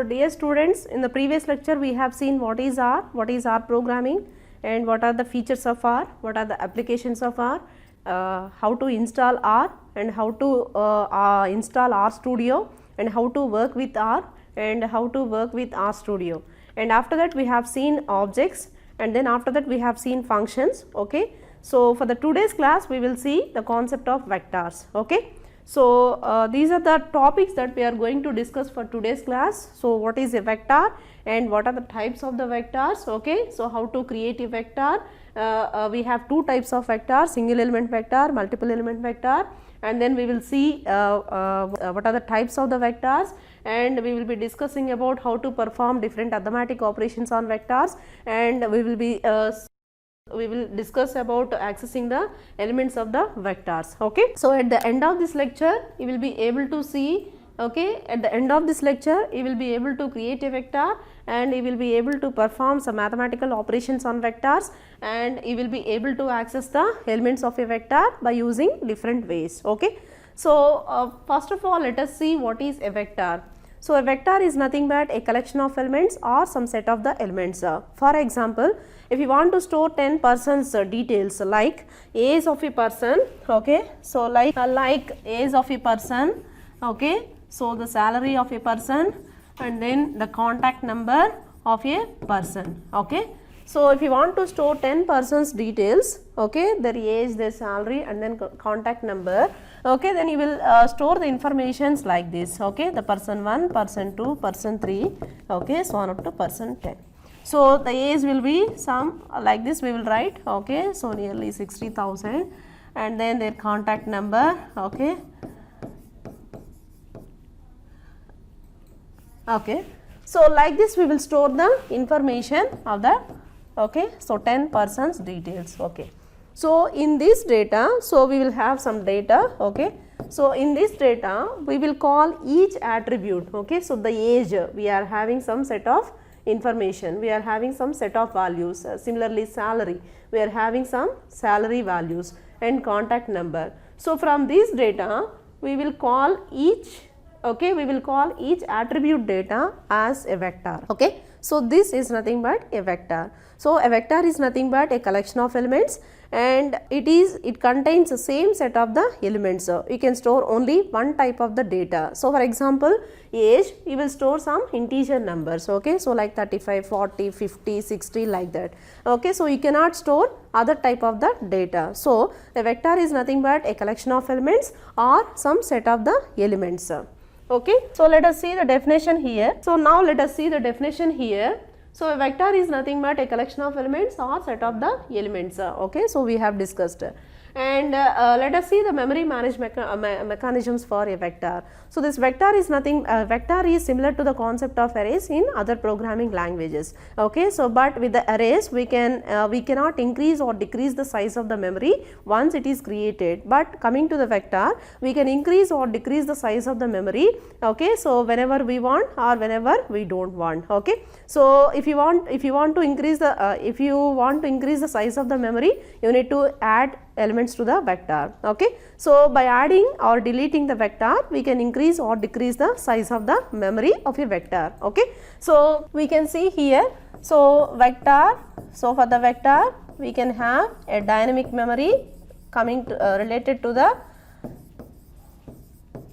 So dear students, in the previous lecture we have seen what is R programming, and what are the features of R, what are the applications of R, how to install R, and how to install R Studio, and how to work with R, and how to work with R Studio. And after that we have seen objects, and then after that we have seen functions. Okay. So for the today's class we will see the concept of vectors. Okay. So these are the topics that we are going to discuss for today's class. So what is a vector and what are the types of the vectors? Okay. So how to create a vector? We have two types of vectors, single element vector, multiple element vector, and then we will see what are the types of the vectors, and we will be discussing about how to perform different arithmetic operations on vectors, and we will discuss about accessing the elements of the vectors. Okay. So at the end of this lecture you will be able to see, okay, at the end of this lecture you will be able to create a vector, and you will be able to perform some mathematical operations on vectors, and you will be able to access the elements of a vector by using different ways. Okay. So first of all let us see what is a vector. So a vector is nothing but a collection of elements or some set of the elements. For example, if you want to store 10 persons details like age of a person, okay, so like age of a person, okay, so the salary of a person, and then the contact number of a person. Okay. So if you want to store 10 persons details, okay, their age, their salary, and then contact number, okay, then you will store the informations like this, okay, the person 1, person 2, person 3, okay, so on up to person 10. So the age will be some like this we will write, okay, so nearly 60,000, and then their contact number, okay, okay. So like this we will store the information of the, okay, so 10 persons details. Okay. So in this data, so we will have some data, okay. So in this data we will call each attribute, okay. So the age, we are having some set of information, we are having some set of values. Similarly salary, we are having some salary values, and contact number. So from this data we will call each, okay, we will call each attribute data as a vector. Okay. So this is nothing but a vector. So a vector is nothing but a collection of elements, and it contains the same set of the elements. You can store only one type of the data. So for example, age, you will store some integer numbers, okay, so like 35, 40, 50, 60 like that. Okay. So you cannot store other type of the data. So a vector is nothing but a collection of elements or some set of the elements. Okay. So let us see the definition here. So now let us see the definition here. So a vector is nothing but a collection of elements or set of the elements. Okay. So we have discussed, and let us see the memory management mechanisms for a vector. So this vector is nothing, vector is similar to the concept of arrays in other programming languages. Okay. So but with the arrays we cannot increase or decrease the size of the memory once it is created, but coming to the vector we can increase or decrease the size of the memory, okay, so whenever we want or whenever we don't want. Okay. So if you want to increase the size of the memory, you need to add elements to the vector. Okay. So by adding or deleting the vector we can increase or decrease the size of the memory of a vector. Okay. So we can see here, so vector, so for the vector we can have a dynamic memory coming to, related to the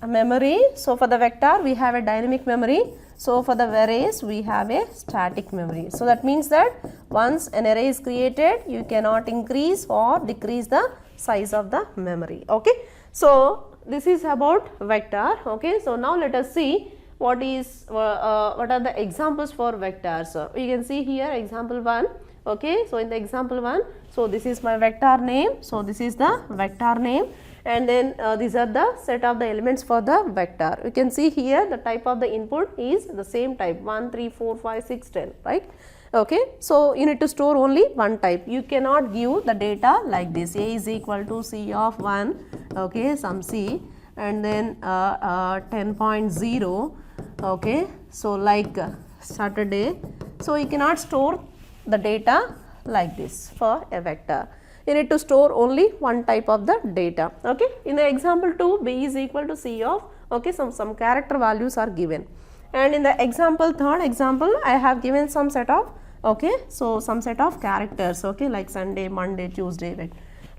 memory. So for the vector we have a dynamic memory. So for the arrays we have a static memory. So that means that once an array is created you cannot increase or decrease the size of the memory. Okay. So this is about vector. Okay. So now let us see what are the examples for vectors. So you can see here example 1. Okay. So in the example 1, so this is my vector name. So this is the vector name, and then these are the set of the elements for the vector. You can see here the type of the input is the same type 1, 3, 4, 5, 6, 10, right. Okay. So you need to store only one type. You cannot give the data like this, A is equal to C of 1, okay, some C, and then 10.0, okay, so like Saturday. So you cannot store the data like this for a vector. You need to store only one type of the data. Okay. In the example 2, B is equal to C of, okay, some character values are given, And in the example, third example, I have given some set of, okay, so some set of characters, okay, like Sunday, Monday, Tuesday,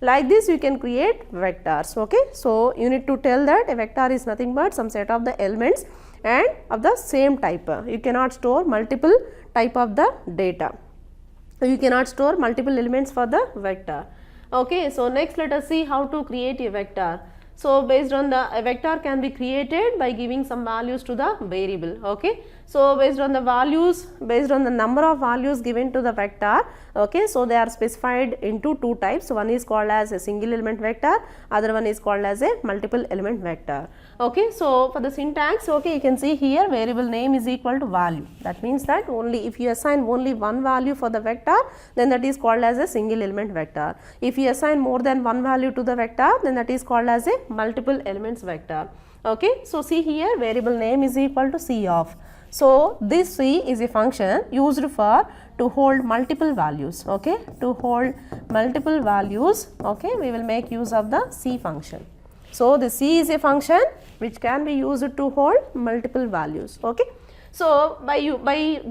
like this you can create vectors, okay. So you need to tell that a vector is nothing but some set of the elements and of the same type. You cannot store multiple type of the data. You cannot store multiple elements for the vector. Okay, so next let us see how to create a vector. So based on a vector can be created by giving some values to the variable, okay. So based on the values, based on the number of values given to the vector, okay, so they are specified into two types. One is called as a single element vector, other one is called as a multiple element vector, okay. So for the syntax, okay, you can see here variable name is equal to value. That means that only if you assign only one value for the vector, then that is called as a single element vector. If you assign more than one value to the vector, then that is called as a multiple elements vector, okay. So see here variable name is equal to C of. So this C is a function used for to hold multiple values, okay, to hold multiple values, okay, we will make use of the C function. So the C is a function which can be used to hold multiple values, okay. So by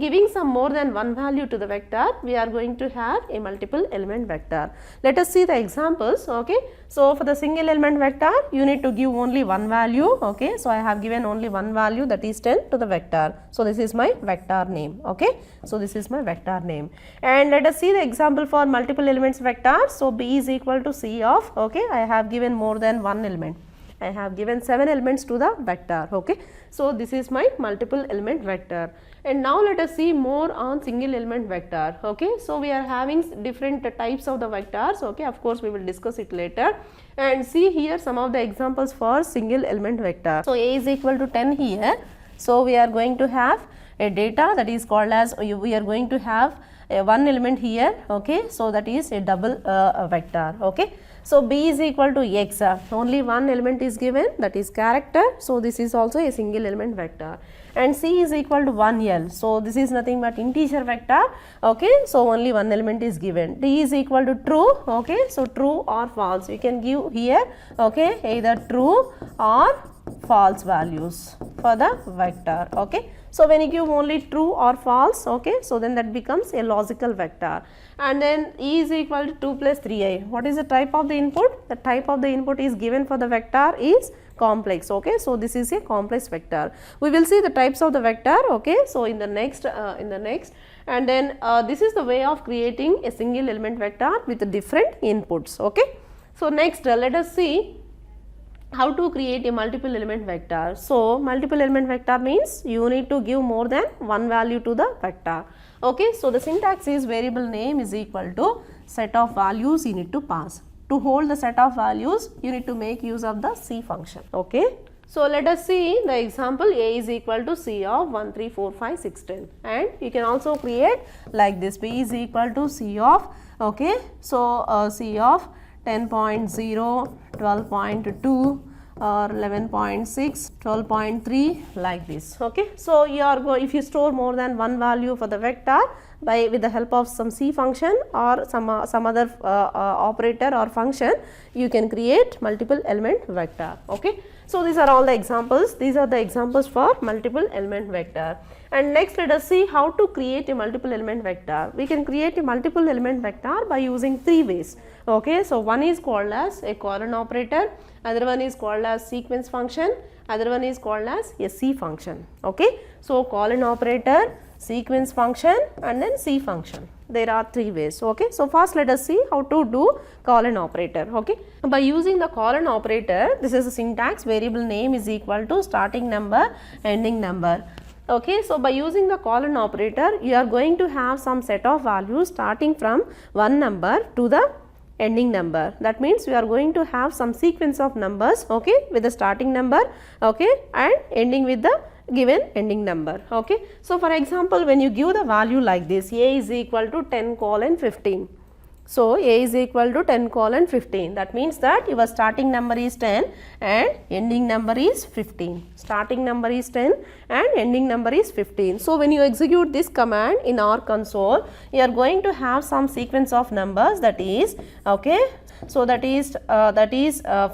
giving some more than one value to the vector, we are going to have a multiple element vector. Let us see the examples, okay. So for the single element vector, you need to give only one value, okay. So I have given only one value, that is 10 to the vector. So this is my vector name, okay. So this is my vector name. And let us see the example for multiple elements vector. So B is equal to C of, okay, I have given more than one element. I have given 7 elements to the vector, okay. So this is my multiple element vector. And now let us see more on single element vector, okay. So we are having different types of the vectors, okay. Of course we will discuss it later. And see here some of the examples for single element vector. So A is equal to 10 here. So we are going to have a data that is called as, we are going to have one element here, okay. So that is a double vector, okay. So B is equal to X, only one element is given, that is character. So this is also a single element vector. And C is equal to 1L, so this is nothing but integer vector, okay. So only one element is given. D is equal to true, okay. So true or false, you can give here, okay, either true or false values for the vector, okay. So when you give only true or false, okay, so then that becomes a logical vector. And then E is equal to 2 plus 3i. What is the type of the input? The type of the input is given for the vector is complex, okay. So this is a complex vector. We will see the types of the vector, okay. So in the next, and then this is the way of creating a single element vector with different inputs, okay. So next let us see how to create a multiple element vector. So multiple element vector means you need to give more than one value to the vector, okay. So the syntax is variable name is equal to set of values you need to pass. To hold the set of values, you need to make use of the C function, okay. So let us see the example. A is equal to C of 1, 3, 4, 5, 6, 10, and you can also create like this. B is equal to C of, okay. So C of 10.0, 12.2 or 11.6, 12.3 like this, okay. So you are if you store more than one value for the vector with the help of some C function or some other operator or function, you can create multiple element vector, okay. So these are all the examples. These are the examples for multiple element vector. And next let us see how to create a multiple element vector. We can create a multiple element vector by using three ways, okay. So one is called as a colon operator, other one is called as sequence function, other one is called as a C function, okay. So colon operator, sequence function and then C function. There are three ways, okay. So first let us see how to do colon operator, okay. By using the colon operator, this is a syntax, variable name is equal to starting number, ending number, okay. So by using the colon operator, you are going to have some set of values starting from one number to the ending number. That means we are going to have some sequence of numbers, okay, with the starting number, okay, and ending with the given ending number, okay. So for example, when you give the value like this, A is equal to 10:15. So A is equal to 10:15. That means that your starting number is 10 and ending number is 15. Starting number is 10 and ending number is 15. So when you execute this command in our console, you are going to have some sequence of numbers, that is, okay, So that is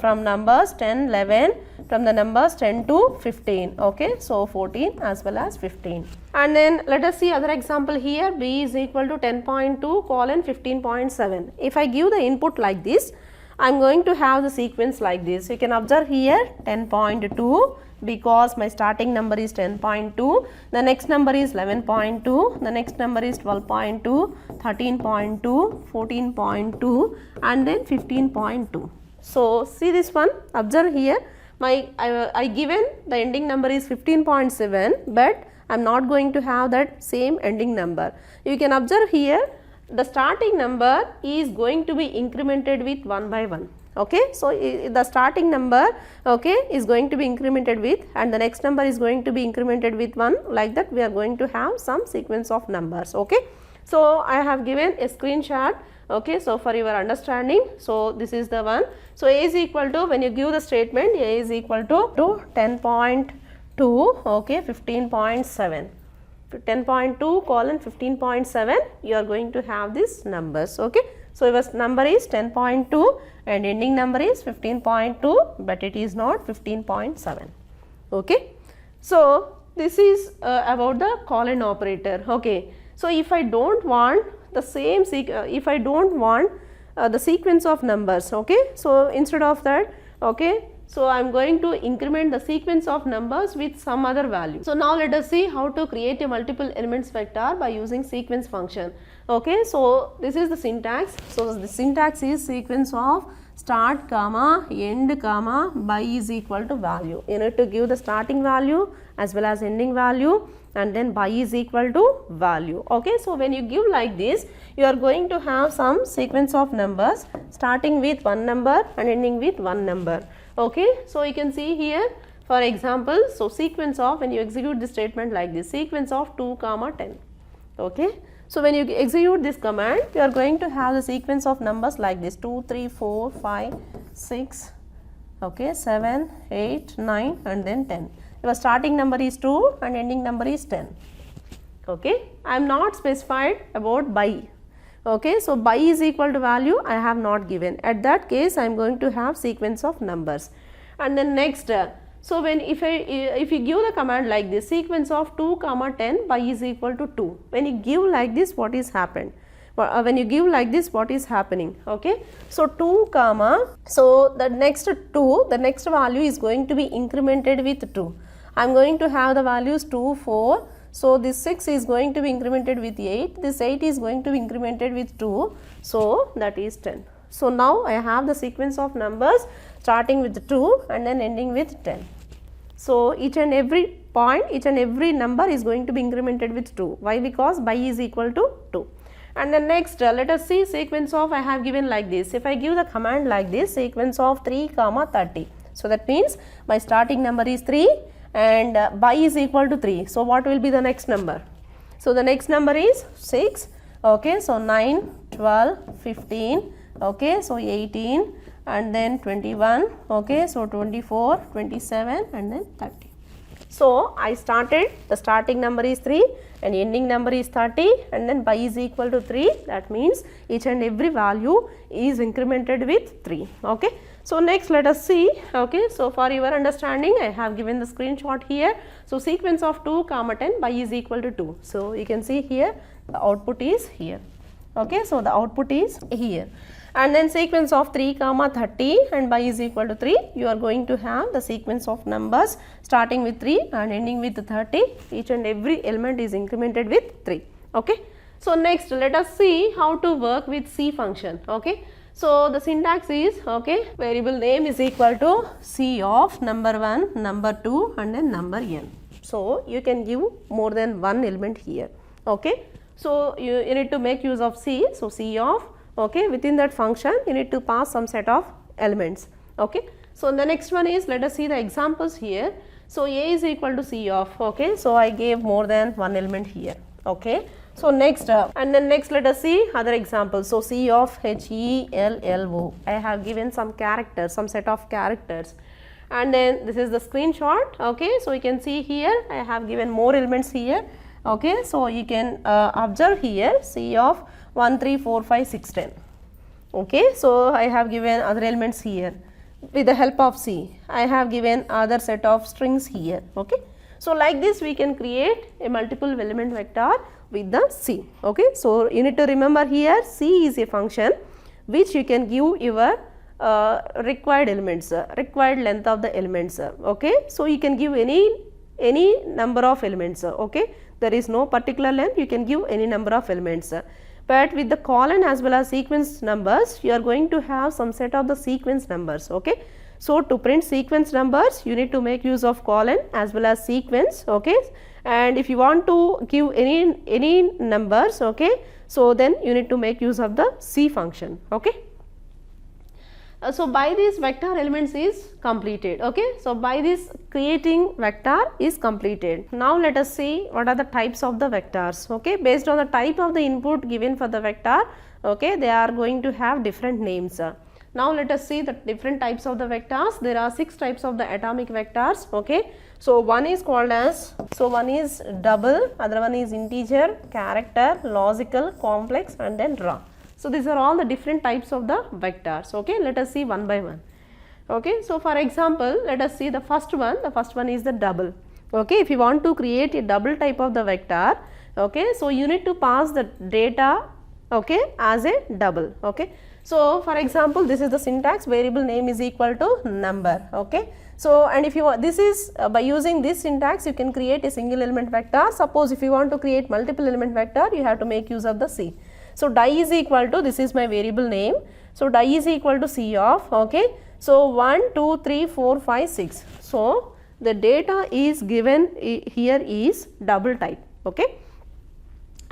from numbers 10, 11, from the numbers 10 to 15. Okay, so 14 as well as 15. And then let us see other example here. B is equal to 10.2 colon 15.7. If I give the input like this, I am going to have the sequence like this. You can observe here 10.2 because my starting number is 10.2, the next number is 11.2, the next number is 12.2, 13.2, 14.2 and then 15.2. So see this one, observe here, I given the ending number is 15.7, but I am not going to have that same ending number. You can observe here the starting number is going to be incremented with 1 by 1. Okay, so the starting number, okay, is going to be incremented with, and the next number is going to be incremented with 1, like that we are going to have some sequence of numbers. Okay, so I have given a screenshot. Okay, so for your understanding, so this is the one. So A is equal to, when you give the statement, A is equal to 10.2, okay, 15.7. 10.2 colon 15.7, you are going to have these numbers. Okay, so your number is 10.2 and ending number is 15.2, but it is not 15.7. Okay, so this is about the colon operator. Okay, so if I don't want the same the sequence of numbers, okay, so instead of that, okay, so I am going to increment the sequence of numbers with some other value. So now let us see how to create a multiple elements vector by using sequence function. Okay, so this is the syntax. So the syntax is sequence of start comma end comma by is equal to value. You need to give the starting value as well as ending value, and then by is equal to value. Okay, so when you give like this, you are going to have some sequence of numbers starting with one number and ending with one number. Okay, so you can see here, for example, so sequence of, when you execute this statement like this, sequence of 2 comma 10. Okay, so when you execute this command, you are going to have the sequence of numbers like this: 2, 3, 4, 5, 6, okay, 7, 8, 9 and then 10. Your starting number is 2 and ending number is 10. Okay, I am not specified about by. Okay, so by is equal to value I have not given. At that case I am going to have sequence of numbers. And then next, so when if you give the command like this, sequence of 2 comma 10 by is equal to 2. When you give like this, what is happened? When you give like this, what is happening? Okay, so 2 comma, so the next 2, the next value is going to be incremented with 2. I am going to have the values 2, 4. So this 6 is going to be incremented with 8, this 8 is going to be incremented with 2, so that is 10. So now I have the sequence of numbers starting with 2 and then ending with 10. So each and every point, each and every number is going to be incremented with 2. Why? Because by is equal to 2. And then next, let us see sequence of, I have given like this. If I give the command like this, sequence of 3 comma 30. So that means my starting number is 3 and by is equal to 3. So what will be the next number? So the next number is 6. Okay, so 9, 12, 15, okay, so 18 and then 21, okay, so 24, 27 and then 30. So I started, the starting number is 3 and ending number is 30 and then by is equal to 3. That means each and every value is incremented with 3. Okay. So next let us see, okay, so for your understanding I have given the screenshot here. So sequence of 2 comma 10 by is equal to 2. So you can see here the output is here. Okay, so the output is here. And then sequence of 3 comma 30 and by is equal to 3, you are going to have the sequence of numbers starting with 3 and ending with 30. Each and every element is incremented with 3. Okay. So next let us see how to work with C function. Okay. So the syntax is, okay, variable name is equal to C of number 1, number 2 and then number n. So you can give more than one element here. Okay. So you need to make use of C. So C of, okay, within that function you need to pass some set of elements. Okay. So the next one is, let us see the examples here. So A is equal to C of, okay, so I gave more than one element here. Okay. So next, and then next let us see other examples. So C of HELLO, I have given some characters, some set of characters, and then this is the screenshot. Okay, so you can see here I have given more elements here. Okay, so you can observe here C of 1, 3, 4, 5, 6, 10. Okay, so I have given other elements here with the help of C. I have given other set of strings here. Okay, so like this we can create a multiple element vector with the C. Okay, so you need to remember here C is a function which you can give your required elements, required length of the elements. Okay, so you can give any number of elements. Okay, there is no particular length, you can give any number of elements. But with the colon as well as sequence numbers, you are going to have some set of the sequence numbers. Okay, so to print sequence numbers, you need to make use of colon as well as sequence. Okay, and if you want to give any numbers, okay, so then you need to make use of the C function. Okay. So by this vector elements is completed. Okay, so by this creating vector is completed. Now let us see what are the types of the vectors. Okay, based on the type of the input given for the vector, okay, they are going to have different names. Now let us see the different types of the vectors. There are 6 types of the atomic vectors. Okay, so one is called as, so one is double, other one is integer, character, logical, complex, and then raw. So these are all the different types of the vectors. Okay, let us see one by one. Okay, so for example, let us see the first one. The first one is the double. Okay, if you want to create a double type of the vector, okay, so you need to pass the data, okay, as a double. Okay, so for example, this is the syntax, variable name is equal to number. Okay, so and if you want, this is by using this syntax you can create a single element vector. Suppose if you want to create multiple element vector, you have to make use of the C. So die is equal to, this is my variable name, so die is equal to C of, okay, so 1, 2, 3, 4, 5, 6. So the data is given here is double type. Okay,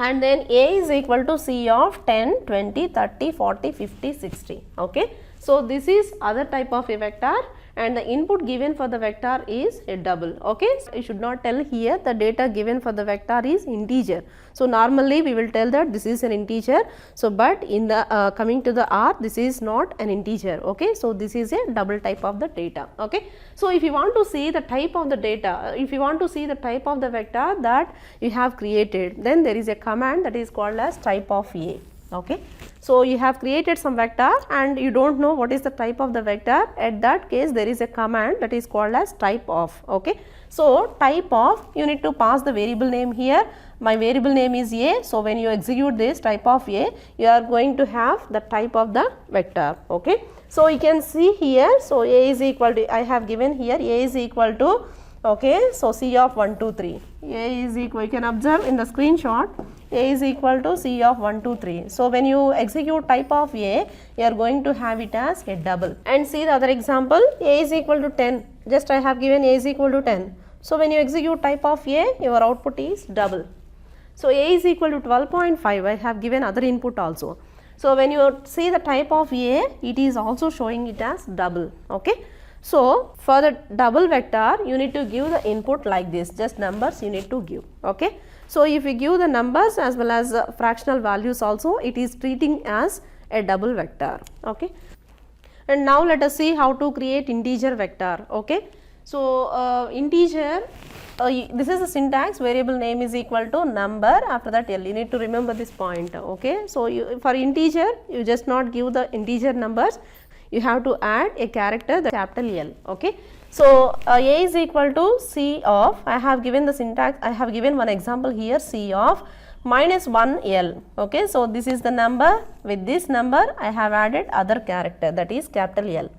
and then A is equal to C of 10, 20, 30, 40, 50, 60. Okay, so this is other type of a vector, and the input given for the vector is a double. Okay, so you should not tell here the data given for the vector is integer. So normally we will tell that this is an integer. So but in the coming to the R, this is not an integer. Okay, so this is a double type of the data. Okay, so if you want to see the type of the data, if you want to see the type of the vector that you have created, then there is a command that is called as type of A. Okay, so you have created some vector and you don't know what is the type of the vector. At that case, there is a command that is called as type of. Okay, so type of, you need to pass the variable name here. My variable name is A, so when you execute this type of A, you are going to have the type of the vector. Okay, so you can see here, so A is equal to, I have given here A is equal to, okay, so C of 1, 2, 3. A is equal, you can observe in the screenshot, A is equal to C of 1, 2, 3. So when you execute type of A, you are going to have it as a double. And see the other example, A is equal to 10. Just I have given A is equal to 10. So when you execute type of A, your output is double. So A is equal to 12.5. I have given other input also. So when you see the type of A, it is also showing it as double. Okay. So for the double vector, you need to give the input like this, just numbers you need to give. Okay. So if you give the numbers as well as fractional values also, it is treating as a double vector. Okay. And now let us see how to create integer vector. Okay. So integer, this is the syntax, variable name is equal to number, after that L. You need to remember this point. Okay. So for integer, you just not give the integer numbers, you have to add a character, the capital L. Okay. So A is equal to C of, I have given the syntax, I have given one example here, C of minus 1 L. Okay. So this is the number, with this number I have added other character, that is capital L.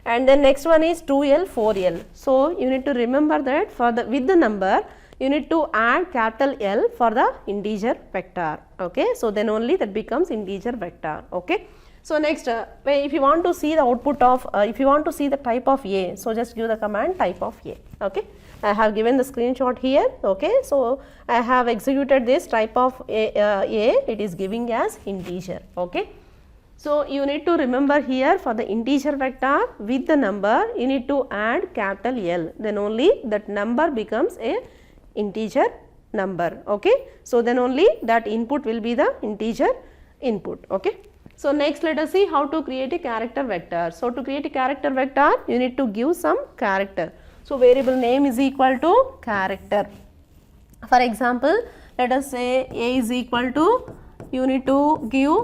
And then next one is 2L, 4L. So you need to remember that for the, with the number, you need to add capital L for the integer vector. Okay. So then only that becomes integer vector. Okay. So next, if you want to see the output of, if you want to see the type of A, so just give the command type of A. Okay. I have given the screenshot here. Okay. So I have executed this type of A, it is giving as integer. Okay. So you need to remember here for the integer vector with the number, you need to add capital L, then only that number becomes a integer number. Okay. So then only that input will be the integer input. Okay. So next let us see how to create a character vector. So to create a character vector, you need to give some character. So variable name is equal to character. For example, let us say A is equal to, you need to give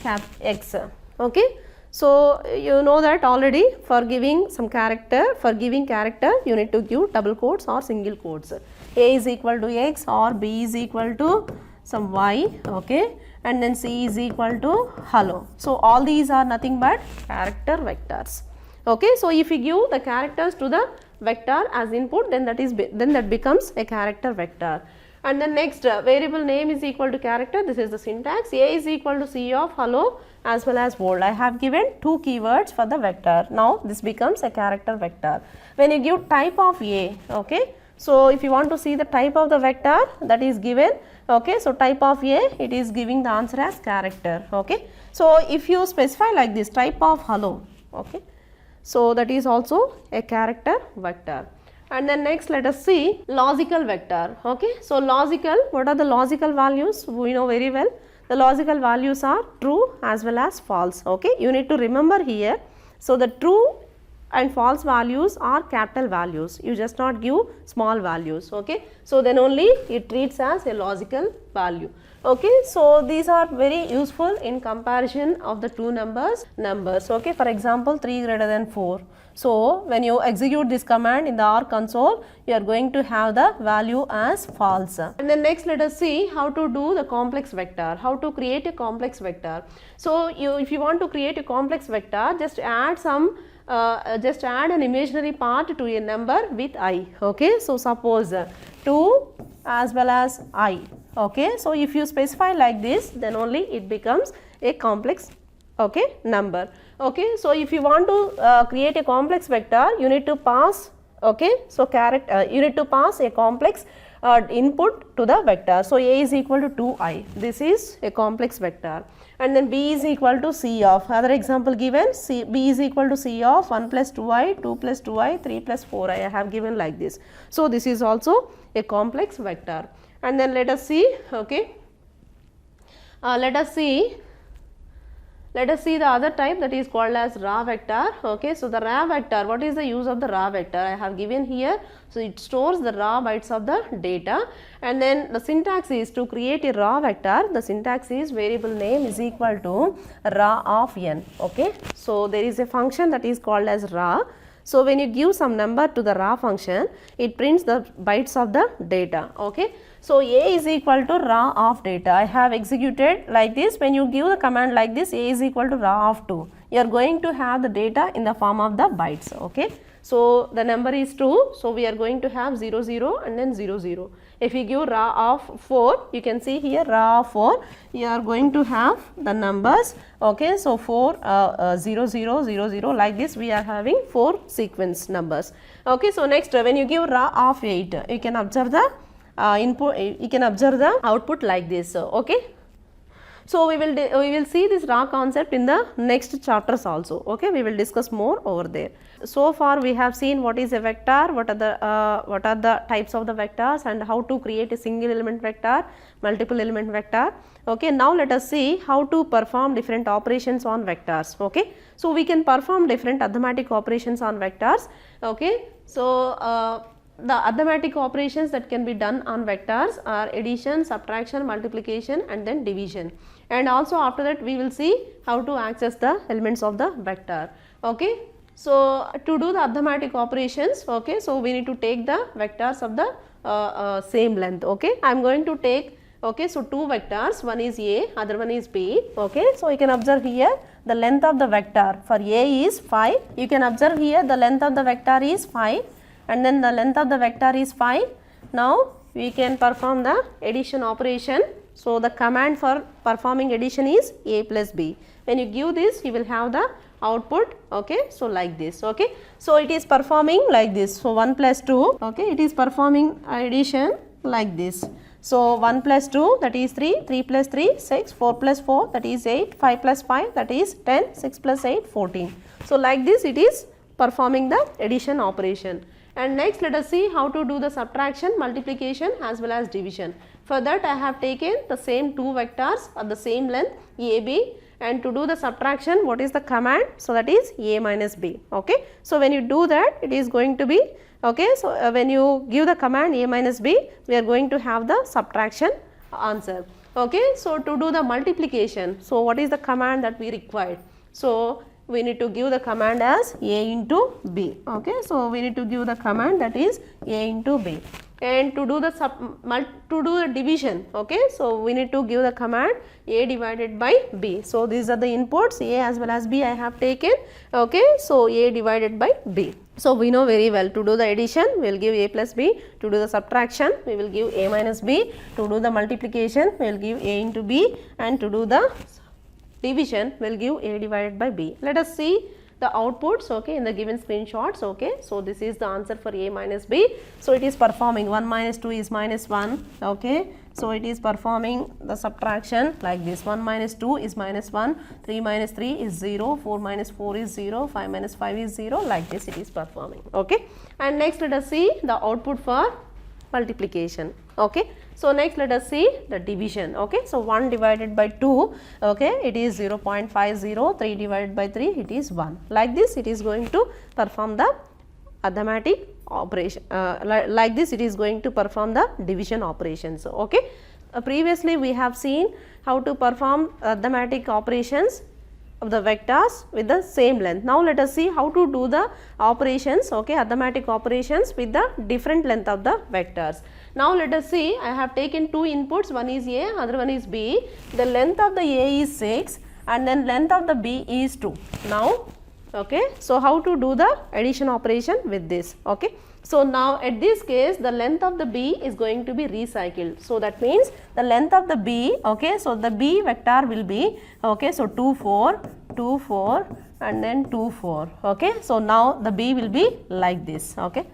cap X. Okay. So you know that already, for giving some character, for giving character you need to give double quotes or single quotes. A is equal to x or B is equal to some y, okay, and then C is equal to hello. So all these are nothing but character vectors. Okay, so if you give the characters to the vector as input, then that becomes a character vector. And then next, variable name is equal to character. This is the syntax. A is equal to C of hello as well as world. I have given two keywords for the vector. Now this becomes a character vector. When you give type of A, okay, so if you want to see the type of the vector that is given, okay, so type of A, it is giving the answer as character, okay. So if you specify like this, type of hello, okay, so that is also a character vector. And then next, let us see logical vector, okay. So logical, what are the logical values? We know very well. The logical values are true as well as false, okay. You need to remember here. So the true and false values are capital values. You just not give small values, okay. So then only it treats as a logical value. Okay, so these are very useful in comparison of the two numbers, okay. For example, 3 greater than 4. So when you execute this command in the R console, you are going to have the value as false. And then next, let us see how to do the complex vector, how to create a complex vector. So if you want to create a complex vector, just add some just add an imaginary part to a number with I, okay. So suppose 2 as well as I, okay. So if you specify like this, then only it becomes a complex, okay, number, okay. So if you want to create a complex vector, you need to pass, okay, so you need to pass a complex input to the vector. So A is equal to 2I, this is a complex vector. And then B is equal to C of, other example given, B is equal to C of 1 plus 2I, 2 plus 2I, 3 plus 4I, I have given like this. So this is also a complex vector. And then let us see, okay, let us see the other type, that is called as raw vector, okay. So the raw vector, what is the use of the raw vector? I have given here. So it stores the raw bytes of the data, and then the syntax is to create a raw vector, the syntax is variable name is equal to raw of n, okay. So there is a function that is called as raw. So when you give some number to the raw function, it prints the bytes of the data, okay. So A is equal to raw of data. I have executed like this. When you give the command like this, A is equal to raw of 2, you are going to have the data in the form of the bytes, okay. So the number is 2, so we are going to have 0 0 and then 0 0. If you give raw of 4, you can see here raw of 4, you are going to have the numbers, okay. So 4 0 0 0 0, like this we are having 4 sequence numbers, okay. So next, when you give raw of 8, you can observe the you can observe the output like this, okay. So we will see this raw concept in the next chapters also, okay. We will discuss more over there. So far we have seen what is a vector, what are the types of the vectors, and how to create a single element vector, multiple element vector, okay. Now let us see how to perform different operations on vectors, okay. So we can perform different arithmetic operations on vectors, okay. So the arithmetic operations that can be done on vectors are addition, subtraction, multiplication, and then division. And also after that we will see how to access the elements of the vector, okay. So to do the arithmetic operations, okay, so we need to take the vectors of the same length, okay. I am going to take, okay, so two vectors, one is A, other one is B, okay. So you can observe here the length of the vector for A is 5, you can observe here the length of the vector is 5, and then the length of the vector is 5. Now we can perform the addition operation. So the command for performing addition is A plus B. When you give this, you will have the output, okay. So like this, okay. So it is performing like this. So 1 plus 2, okay, it is performing addition like this. So 1 plus 2, that is 3, 3 plus 3, 6, 4 plus 4, that is 8, 5 plus 5, that is 10, 6 plus 8, 14. So like this it is performing the addition operation. And next, let us see how to do the subtraction, multiplication as well as division. For that I have taken the same two vectors of the same length A, B, and to do the subtraction, what is the command? So that is A minus B, okay. So when you do that, it is going to be, okay. So when you give the command A minus B, we are going to have the subtraction answer, okay. So to do the multiplication, so what is the command that we required? So we need to give the command as A into B. Okay, so we need to give the command that is A into B. And to do the division, okay, so we need to give the command A divided by B. So these are the inputs A as well as B I have taken. Okay, so A divided by B. So we know very well, to do the addition we will give A plus B, to do the subtraction we will give A minus B, to do the multiplication we will give A into B, and to do the division we will give A divided by B. Let us see the outputs, okay, in the given screenshots. Okay, so this is the answer for A minus B. So it is performing 1 minus 2 is minus 1. Okay, so it is performing the subtraction like this: 1 minus 2 is minus 1, 3 minus 3 is 0, 4 minus 4 is 0, 5 minus 5 is 0, like this it is performing. Okay, and next let us see the output for multiplication. Okay, so next let us see the division. Okay, so 1 divided by 2, okay, it is 0.50, 3 divided by 3 it is 1. Like this it is going to perform the arithmetic operation, like this it is going to perform the division operations. Okay, previously we have seen how to perform arithmetic operations of the vectors with the same length. Now let us see how to do the operations, okay, arithmetic operations with the different length of the vectors. Now let us see, I have taken two inputs, one is A, other one is B. The length of the A is 6 and then length of the B is 2. Now, okay, so how to do the addition operation with this? Okay, so now at this case the length of the B is going to be recycled. So that means the length of the B, okay, so the B vector will be, okay, so 2 4, 2 4 and then 2 4. Okay, so now the B will be like this. Okay,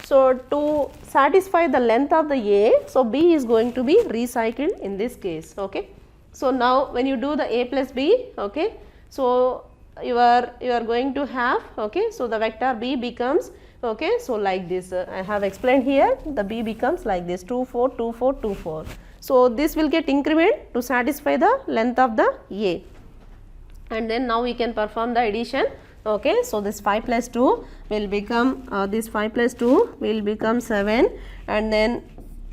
so to satisfy the length of the A, so B is going to be recycled in this case. Okay, so now when you do the A plus B, okay, so you are going to have, okay, so the vector B becomes, okay, so like this, I have explained here, the B becomes like this, 2 4 2 4 2 4. So this will get increment to satisfy the length of the A, and then now we can perform the addition. Okay, so this 5 plus 2 will become, this 5 plus 2 will become 7, and then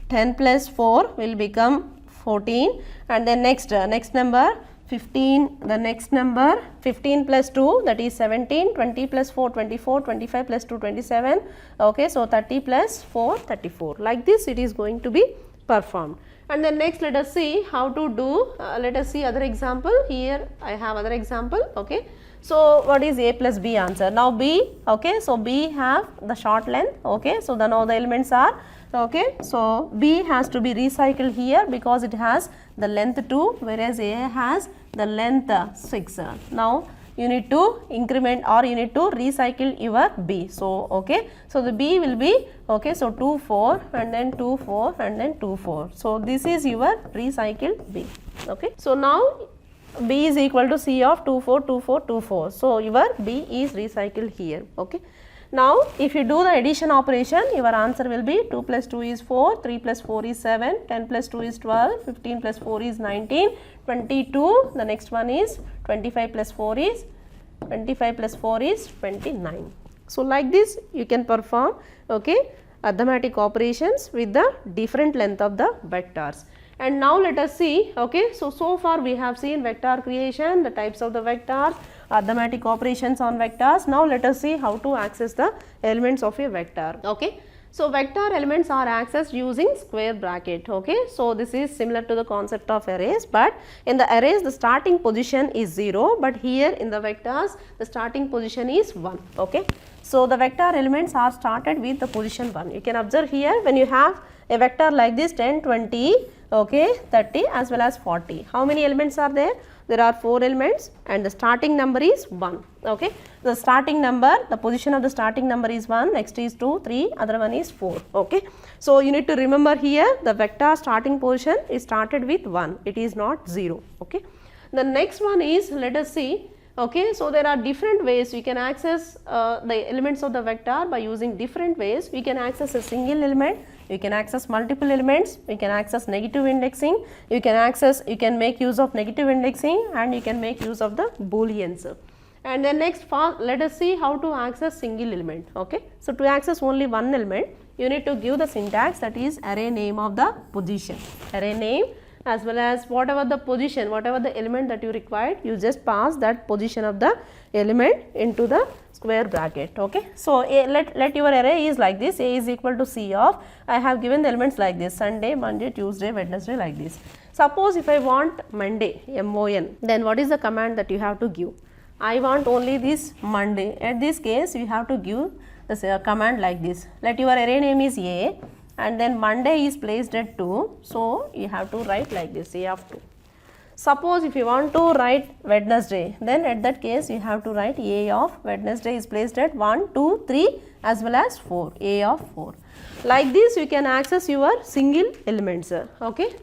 10 plus 4 will become 14, and then next number 15, the next number 15 plus 2, that is 17, 20 plus 4 24, 25 plus 2 27. Okay, so 30 plus 4 34. Like this it is going to be performed. And then next let us see how to do, let us see other example. Here I have other example. Okay, so what is A plus B answer? Now B, okay, so B have the short length. Okay, so then all the elements are, okay, so B has to be recycled here because it has the length 2, whereas A has the length 6. Now you need to increment or you need to recycle your B. So okay, so the B will be, okay, so 2 4 and then 2 4 and then 2 4. So this is your recycled B. Okay, so now B is equal to C of 2 4 2 4 2 4. So your B is recycled here. Okay, now if you do the addition operation, your answer will be 2 plus 2 is 4, 3 plus 4 is 7, 10 plus 2 is 12, 15 plus 4 is 19, 22, the next one is 25 plus 4 is 29. So like this you can perform, okay, arithmetic operations with the different length of the vectors. And now let us see, okay, so far we have seen vector creation, the types of the vectors, arithmetic operations on vectors. Now let us see how to access the elements of a vector. Okay, so vector elements are accessed using square bracket. Okay, so this is similar to the concept of arrays, but in the arrays the starting position is 0, but here in the vectors the starting position is 1. Okay, so the vector elements are started with the position 1. You can observe here when you have a vector like this 10 20, okay, 30 as well as 40. How many elements are there? There are 4 elements and the starting number is 1. Okay, the starting number, the position of the starting number is 1, next is 2, 3, other one is 4. Okay, so you need to remember here the vector starting position is started with 1, it is not 0. Okay, the next one is, let us see. Okay, so there are different ways we can access the elements of the vector by using different ways. We can access a single element, you can access multiple elements, we can access negative indexing, you can make use of negative indexing, and you can make use of the booleans. And then next let us see how to access single element. Okay, so to access only one element you need to give the syntax, that is array name of the position, array name as well as whatever the position, whatever the element that you required, you just pass that position of the element into the square bracket. Okay. So, let your array is like this, A is equal to C of, I have given the elements like this, Sunday, Monday, Tuesday, Wednesday, like this. Suppose if I want Monday, MON, then what is the command that you have to give? I want only this Monday. At this case, you have to give the command like this. Let your array name is A and then Monday is placed at 2. So, you have to write like this, A of 2. Suppose if you want to write Wednesday, then at that case you have to write A of Wednesday is placed at 1, 2, 3 as well as 4, A of 4. Like this you can access your single elements. Okay.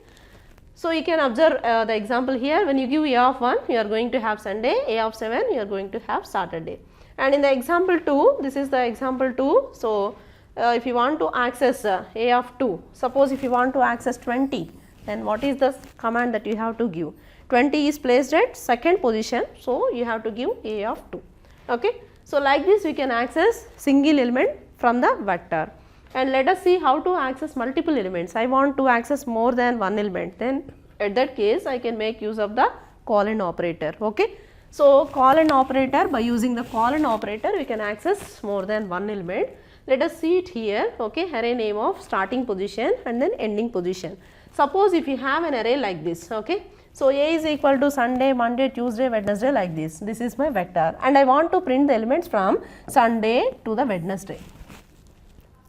So, you can observe the example here. When you give A of 1, you are going to have Sunday, A of 7, you are going to have Saturday. And in the example 2, this is the example 2. So, if you want to access A of 2, suppose if you want to access 20, then what is the command that you have to give? 20 is placed at second position, so you have to give A of 2. Okay. So, like this we can access single element from the vector. And let us see how to access multiple elements. I want to access more than one element, then at that case I can make use of the colon operator. Okay. So, colon operator, by using the colon operator we can access more than one element. Let us see it here. Okay. Array name of starting position and then ending position. Suppose if you have an array like this. Okay. So, A is equal to Sunday, Monday, Tuesday, Wednesday, like this. This is my vector and I want to print the elements from Sunday to the Wednesday.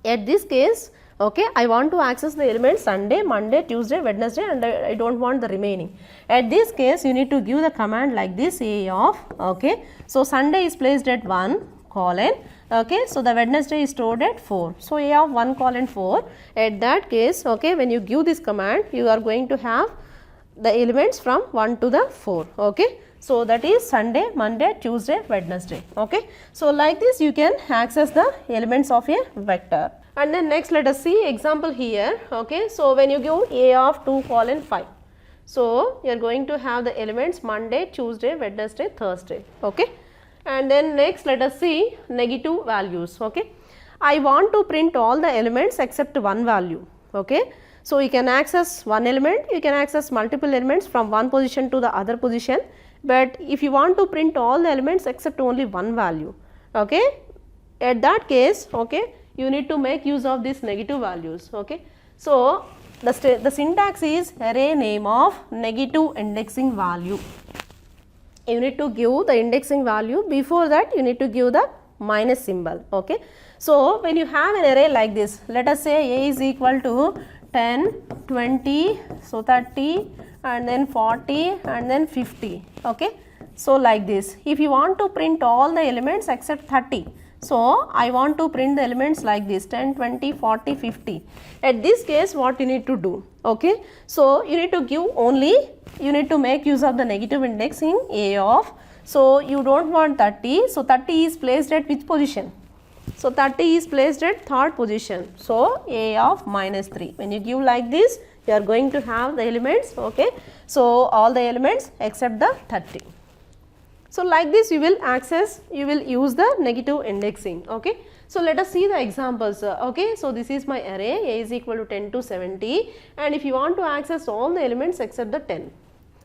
At this case, okay, I want to access the elements Sunday, Monday, Tuesday, Wednesday and I do not want the remaining. At this case, you need to give the command like this, A of, okay. So, Sunday is placed at 1 colon, okay. So, the Wednesday is stored at 4. So, A of 1 colon 4. At that case, okay, when you give this command, you are going to have the elements from 1 to the 4, okay. So, that is Sunday, Monday, Tuesday, Wednesday, okay. So, like this you can access the elements of a vector. And then next let us see example here, okay. So, when you give A of 2 colon 5, so you are going to have the elements Monday, Tuesday, Wednesday, Thursday, okay. And then next let us see negative values, okay. I want to print all the elements except one value, okay. So, you can access one element, you can access multiple elements from one position to the other position, but if you want to print all the elements except only one value, okay, at that case, okay, you need to make use of these negative values, okay. So, the syntax is array name of negative indexing value. You need to give the indexing value, before that you need to give the minus symbol, okay. So, when you have an array like this, let us say A is equal to 10, 20, so 30 and then 40 and then 50, okay. So, like this, if you want to print all the elements except 30, so I want to print the elements like this 10, 20, 40, 50. At this case what you need to do, okay. So, you need to give only, you need to make use of the negative indexing A of, so you do not want 30, so 30 is placed at which position? So, 30 is placed at third position. So, A of minus 3. When you give like this, you are going to have the elements, okay. So, all the elements except the 30. So, like this you will access, you will use the negative indexing, okay. So, let us see the examples, okay. So, this is my array, A is equal to 10 to 70 and if you want to access all the elements except the 10,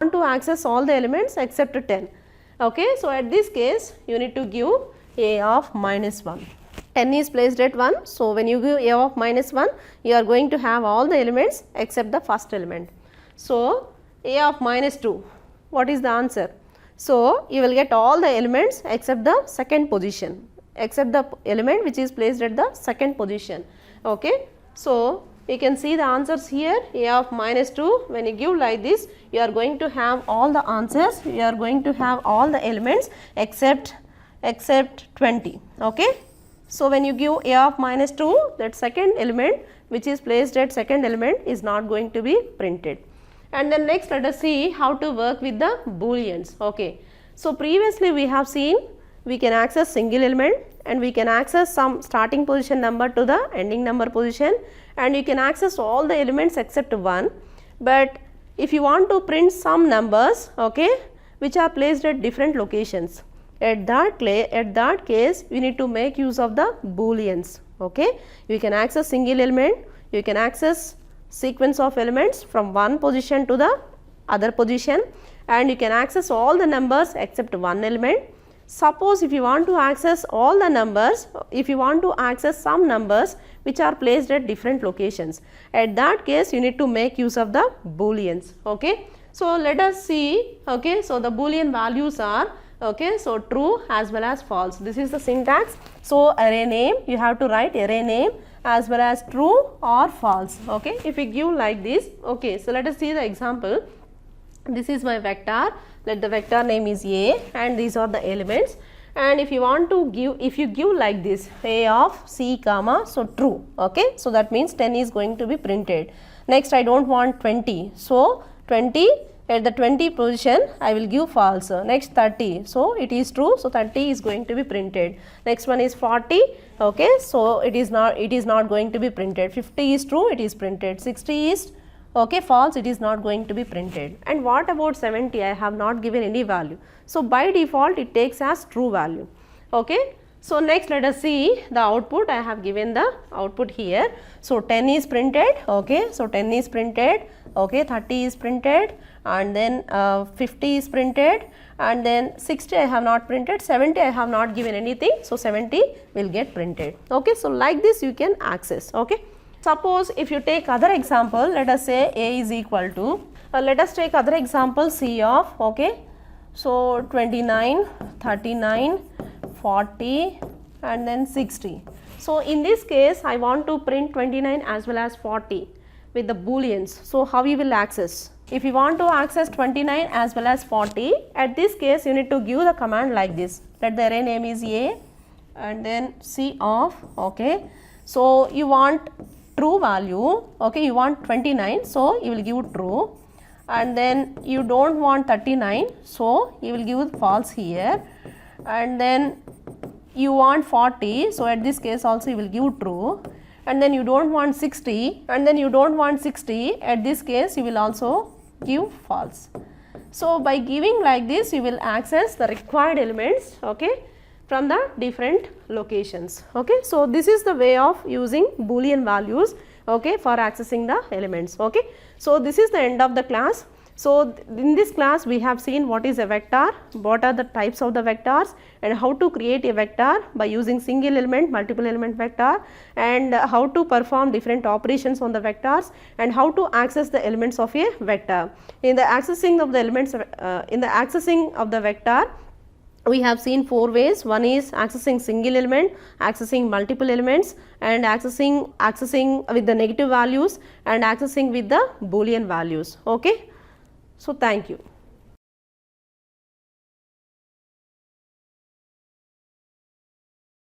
want to access all the elements except 10, okay. So, at this case you need to give A of minus 1. 10 is placed at 1. So, when you give A of minus 1, you are going to have all the elements except the first element. So, A of minus 2, what is the answer? So, you will get all the elements except the second position, except the element which is placed at the second position, okay. So, you can see the answers here, A of minus 2, when you give like this, you are going to have all the answers, you are going to have all the elements except 20, okay. So, when you give A of minus 2, that second element which is placed at second element is not going to be printed. And then next let us see how to work with the booleans, okay. So, previously we have seen we can access single element and we can access some starting position number to the ending number position and you can access all the elements except one. But if you want to print some numbers, okay, which are placed at different locations, at that case we need to make use of the booleans, okay. You can access single element, you can access sequence of elements from one position to the other position, and you can access all the numbers except one element. Suppose if you want to access all the numbers, if you want to access some numbers which are placed at different locations, at that case you need to make use of the booleans. Okay. So, let us see. Okay. So, the boolean values are, okay, so true as well as false. This is the syntax. So, array name, you have to write array name as well as true or false. Okay. If we give like this, okay, so let us see the example. This is my vector, let the vector name is A, and these are the elements, and if you want to give, if you give like this, A of C comma, so true. Okay. So, that means 10 is going to be printed. Next, I do not want 20, so 20, at the 20 position I will give false. Next 30, so it is true, so 30 is going to be printed. Next one is 40, okay, so it is not going to be printed. 50 is true, it is printed. 60 is, okay, false, it is not going to be printed. And what about 70? I have not given any value. So, by default it takes as true value. Okay. So, next let us see the output. I have given the output here. So, 10 is printed, okay, so 10 is printed, okay, 30 is printed, and then 50 is printed, and then 60 I have not printed, 70 I have not given anything, so 70 will get printed. Okay. So, like this you can access. Okay. Suppose if you take other example, let us say A is equal to, let us take other example C of, okay, so 29, 39, 40 and then 60. So, in this case I want to print 29 as well as 40 with the booleans. So, how we will access? If you want to access 29 as well as 40, at this case you need to give the command like this. Let the array name is A and then C of, okay. So, you want true value, okay, you want 29, so you will give true, and then you do not want 39, so you will give false here, and then you want 40, so at this case also you will give true, and then you do not want 60, and then you do not want 60, at this case you will also give false. So, by giving like this you will access the required elements, okay, from the different locations. Okay. So, this is the way of using boolean values, okay, for accessing the elements. Okay. So, this is the end of the class. So, in this class we have seen what is a vector, what are the types of the vectors, and how to create a vector by using single element, multiple element vector, and how to perform different operations on the vectors, and how to access the elements of a vector. In the accessing of the elements, vector, we have seen 4 ways. One is accessing single element, accessing multiple elements, and accessing with the negative values, and accessing with the boolean values. Okay. So, thank you.